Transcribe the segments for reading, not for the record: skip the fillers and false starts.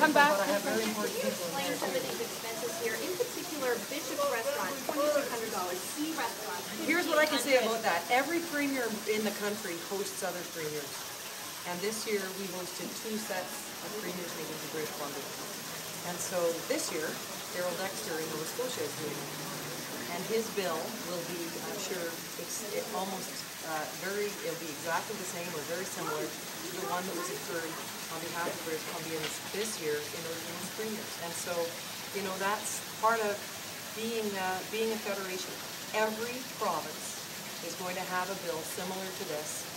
come back. But I have very important Can you people. explain some of these expenses here? In particular, Bishop's Restaurant, $2,600. C Restaurant. Here's what I can say about that. Every premier in the country hosts other premiers. And this year we hosted 2 sets of premiers meetings in British Columbia. And so this year, Daryl Dexter in Nova Scotia is doing it. And his bill will be, I'm sure, it'll be exactly the same or very similar to the one that was incurred on behalf of British Columbians this year in order to host premiers. And so, you know, that's part of being a federation. Every province is going to have a bill similar to this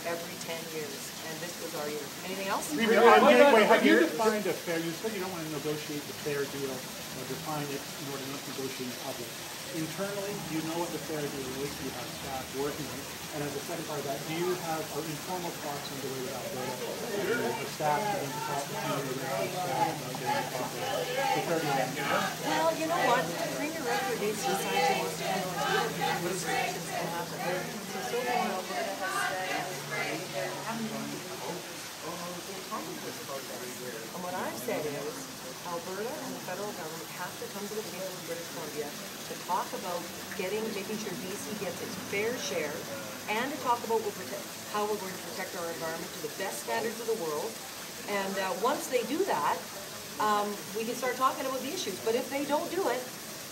every 10 years, and this was our year. Anything else? Have you defined a fair, you said you don't want to negotiate the fair deal, or define it in order not to negotiate in public. Internally, do you know what the fair deal is? Do you have staff working on it? And as a second part of that, do you have informal talks underway with Alberta, the staff to then talk to you, the staff about getting the fair deal? Well, you know what? Premier Redford needs to decide he wants to come on board and restrictions can happen. So far, Alberta has and what I've said is, Alberta and the federal government have to come to the table in British Columbia to talk about making sure BC gets its fair share, and to talk about how we're going to protect our environment to the best standards of the world. And once they do that, we can start talking about the issues. But if they don't do it,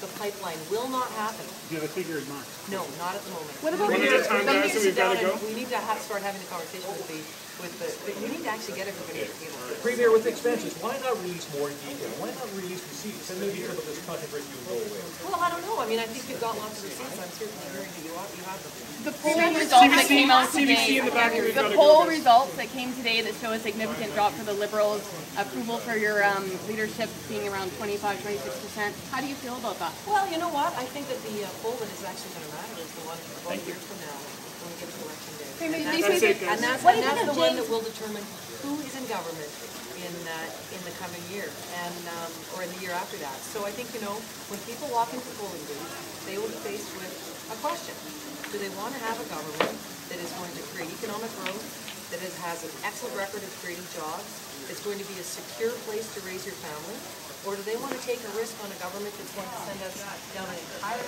the pipeline will not happen. Do you have a figure in mind? No, not at the moment. What about we need to start having a conversation we need to actually get everybody at the table. Premier, with expenses, why not release more detail? Why not release receipts? And maybe some of this controversy will go away. Well, I don't know. I mean, I think you've got lots of receipts. I'm certainly hearing that you have them. The poll results that came out today, the poll results that came today that show a significant drop for the Liberals, approval for your leadership being around 25, 26%. How do you feel about that? Well, you know what? I think that the poll that is actually going to matter is the one about a year from now when we get to election day. And that's the one that will determine who is in government in the coming year and or in the year after that. So I think, you know, when people walk into polling booths, they will be faced with a question. Do they want to have a government that is going to create economic growth, that has an excellent record of creating jobs, that's going to be a secure place to raise your family, or do they want to take a risk on a government that's going to send us down an entire